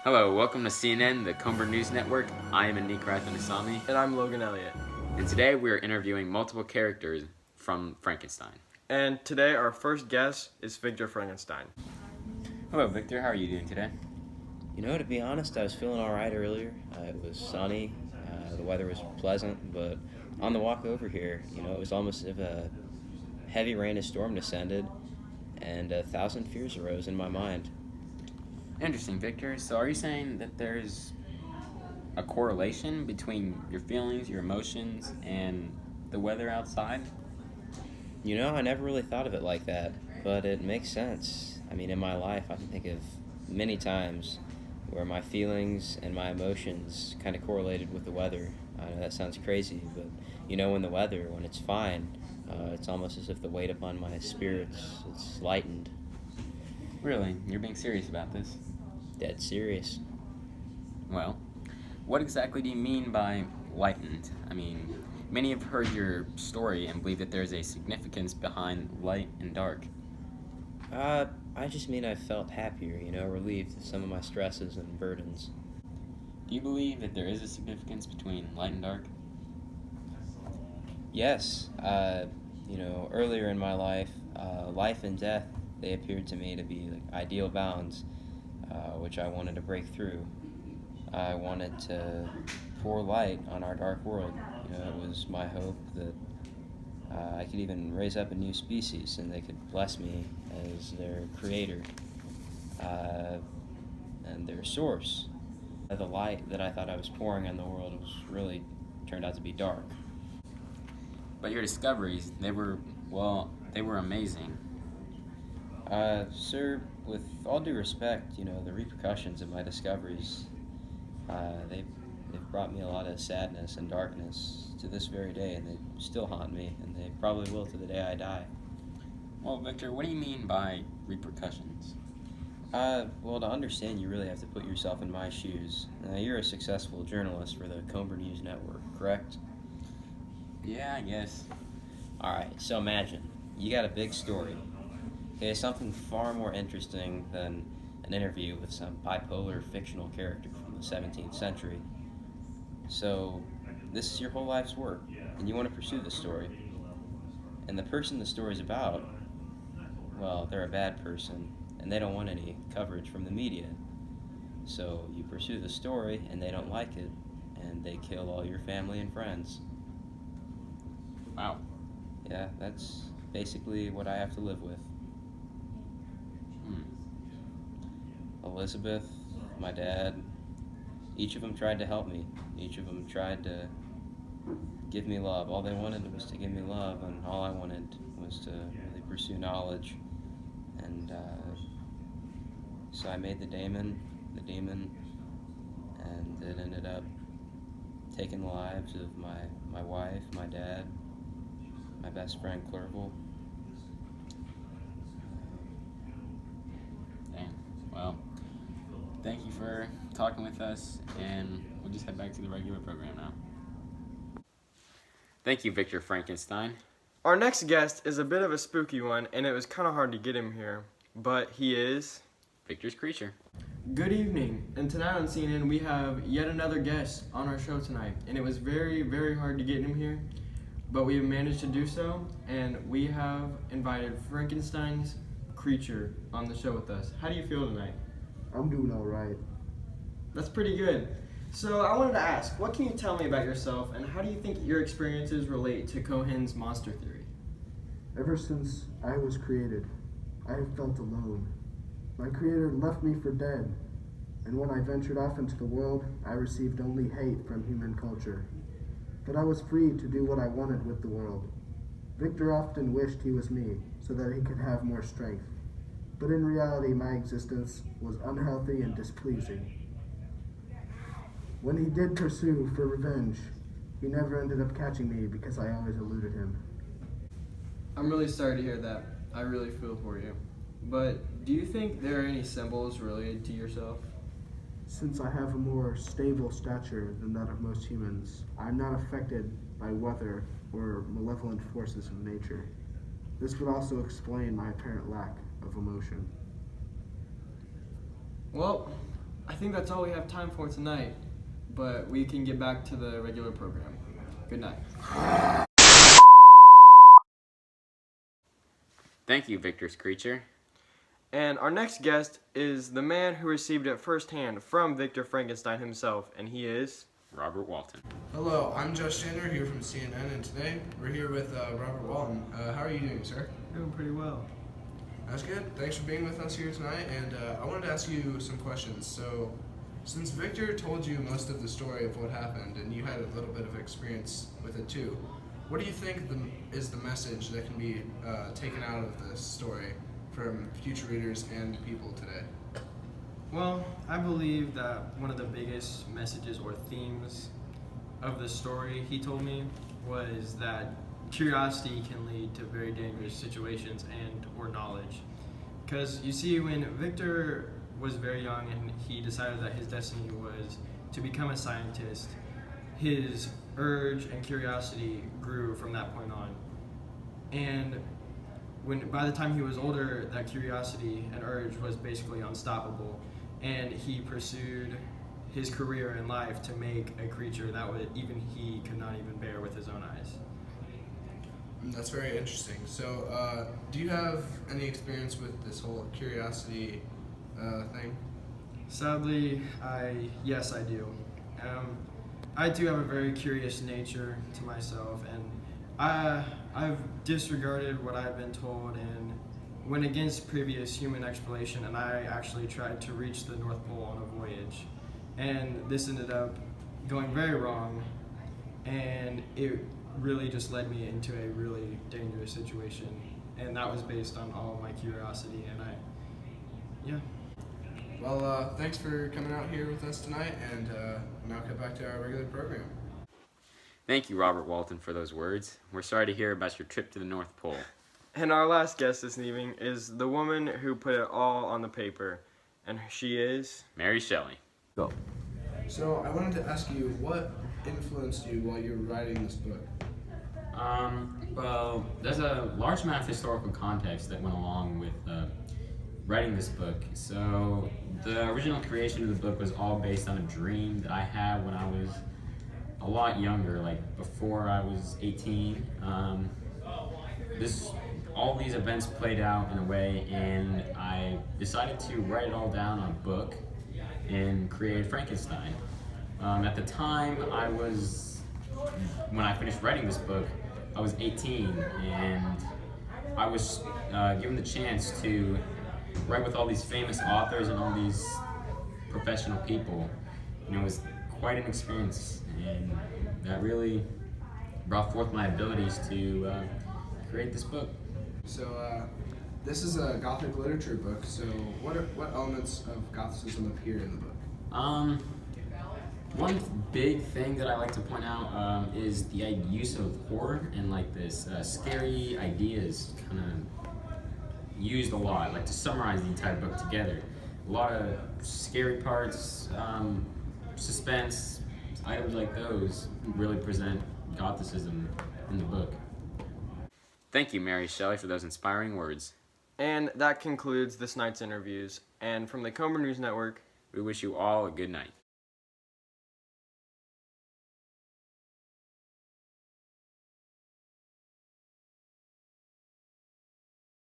Hello, welcome to CNN, the Comber News Network. I am Anik Rathanasamy. And I'm Logan Elliott. And today we are interviewing multiple characters from Frankenstein. And today our first guest is Victor Frankenstein. Hello, Victor. How are you doing today? You know, to be honest, I was feeling all right earlier. It was sunny, the weather was pleasant, but on the walk over here, it was almost as if a heavy rain and storm descended, and 1,000 fears arose in my mind. Interesting, Victor. So are you saying that there's a correlation between your feelings, your emotions, and the weather outside? I never really thought of it like that, but it makes sense. I mean, in my life, I can think of many times where my feelings and my emotions kind of correlated with the weather. I know that sounds crazy, but when it's fine, it's almost as if the weight upon my spirits is lightened. Really? You're being serious about this? Dead serious. Well, what exactly do you mean by lightened? I mean, many have heard your story and believe that there's a significance behind light and dark. I just mean I felt happier, relieved of some of my stresses and burdens. Do you believe that there is a significance between light and dark? Yes. Earlier in my life, life and death, they appeared to me to be like ideal bounds, which I wanted to break through. I wanted to pour light on our dark world. It was my hope that I could even raise up a new species and they could bless me as their creator and their source. The light that I thought I was pouring on the world was really turned out to be dark. But your discoveries, they were amazing. Sir, with all due respect, the repercussions of my discoveries, they've brought me a lot of sadness and darkness to this very day, and they still haunt me, and they probably will to the day I die. Well, Victor, what do you mean by repercussions? Well, to understand, you really have to put yourself in my shoes. You're a successful journalist for the Comber News Network, correct? Yeah, I guess. Alright, so imagine, you got a big story. Okay, something far more interesting than an interview with some bipolar fictional character from the 17th century. So, this is your whole life's work, and you want to pursue this story. And the person the story's about, well, they're a bad person, and they don't want any coverage from the media. So, you pursue the story, and they don't like it, and they kill all your family and friends. Wow. Yeah, that's basically what I have to live with. Elizabeth, my dad, each of them tried to help me. Each of them tried to give me love. All they wanted was to give me love, and all I wanted was to really pursue knowledge. And so I made the demon, and it ended up taking the lives of my wife, my dad, my best friend Clerval. Dang. Well, thank you for talking with us, and we'll just head back to the regular program now. Thank you, Victor Frankenstein. Our next guest is a bit of a spooky one, and it was kind of hard to get him here, but he is Victor's creature. Good evening, and tonight on CNN we have yet another guest on our show tonight, and it was very, very hard to get him here, but we have managed to do so, and we have invited Frankenstein's creature on the show with us. How do you feel tonight? I'm doing all right. That's pretty good. So I wanted to ask, what can you tell me about yourself, and how do you think your experiences relate to Cohen's monster theory? Ever since I was created, I have felt alone. My creator left me for dead, and when I ventured off into the world, I received only hate from human culture. But I was free to do what I wanted with the world. Victor often wished he was me, so that he could have more strength. But in reality, my existence was unhealthy and displeasing. When he did pursue for revenge, he never ended up catching me because I always eluded him. I'm really sorry to hear that. I really feel for you. But do you think there are any symbols related to yourself? Since I have a more stable stature than that of most humans, I'm not affected by weather or malevolent forces of nature. This would also explain my apparent lack of emotion. Well, I think that's all we have time for tonight, but we can get back to the regular program. Good night. Thank you, Victor Screecher. And our next guest is the man who received it firsthand from Victor Frankenstein himself, and he is... Robert Walton. Hello, I'm Josh Chandler here from CNN, and today we're here with Robert Walton. How are you doing, sir? Doing pretty well. That's good. Thanks for being with us here tonight, and I wanted to ask you some questions. So, since Victor told you most of the story of what happened, and you had a little bit of experience with it too, what do you think is the message that can be taken out of this story from future readers and people today? Well, I believe that one of the biggest messages or themes of the story he told me was that curiosity can lead to very dangerous situations and or knowledge. Because you see, when Victor was very young and he decided that his destiny was to become a scientist, his urge and curiosity grew from that point on. And by the time he was older, that curiosity and urge was basically unstoppable, and he pursued his career in life to make a creature that even he could not even bear with his own eyes. That's very interesting. So, do you have any experience with this whole curiosity thing? Sadly, yes, I do. I do have a very curious nature to myself, and I've disregarded what I've been told and went against previous human exploration, and I actually tried to reach the North Pole on a voyage. And this ended up going very wrong, and it really just led me into a really dangerous situation. And that was based on all my curiosity, and yeah. Well, thanks for coming out here with us tonight, and now cut back to our regular program. Thank you, Robert Walton, for those words. We're sorry to hear about your trip to the North Pole. And our last guest this evening is the woman who put it all on the paper, and she is... Mary Shelley. Go. So, I wanted to ask you, what influenced you while you were writing this book? Well, there's a large amount of historical context that went along with writing this book. So, the original creation of the book was all based on a dream that I had when I was a lot younger, like before I was 18. All these events played out in a way, and I decided to write it all down on a book and create Frankenstein. At the time, when I finished writing this book, I was 18, and I was given the chance to write with all these famous authors and all these professional people. And it was quite an experience, and that really brought forth my abilities to create this book. So, this is a Gothic literature book, so what elements of Gothicism appear in the book? One big thing that I like to point out is the use of horror and like this scary ideas kind of used a lot, like to summarize the entire book together. A lot of scary parts, suspense, items like those really present Gothicism in the book. Thank you, Mary Shelley, for those inspiring words. And that concludes this night's interviews. And from the Comer News Network, we wish you all a good night.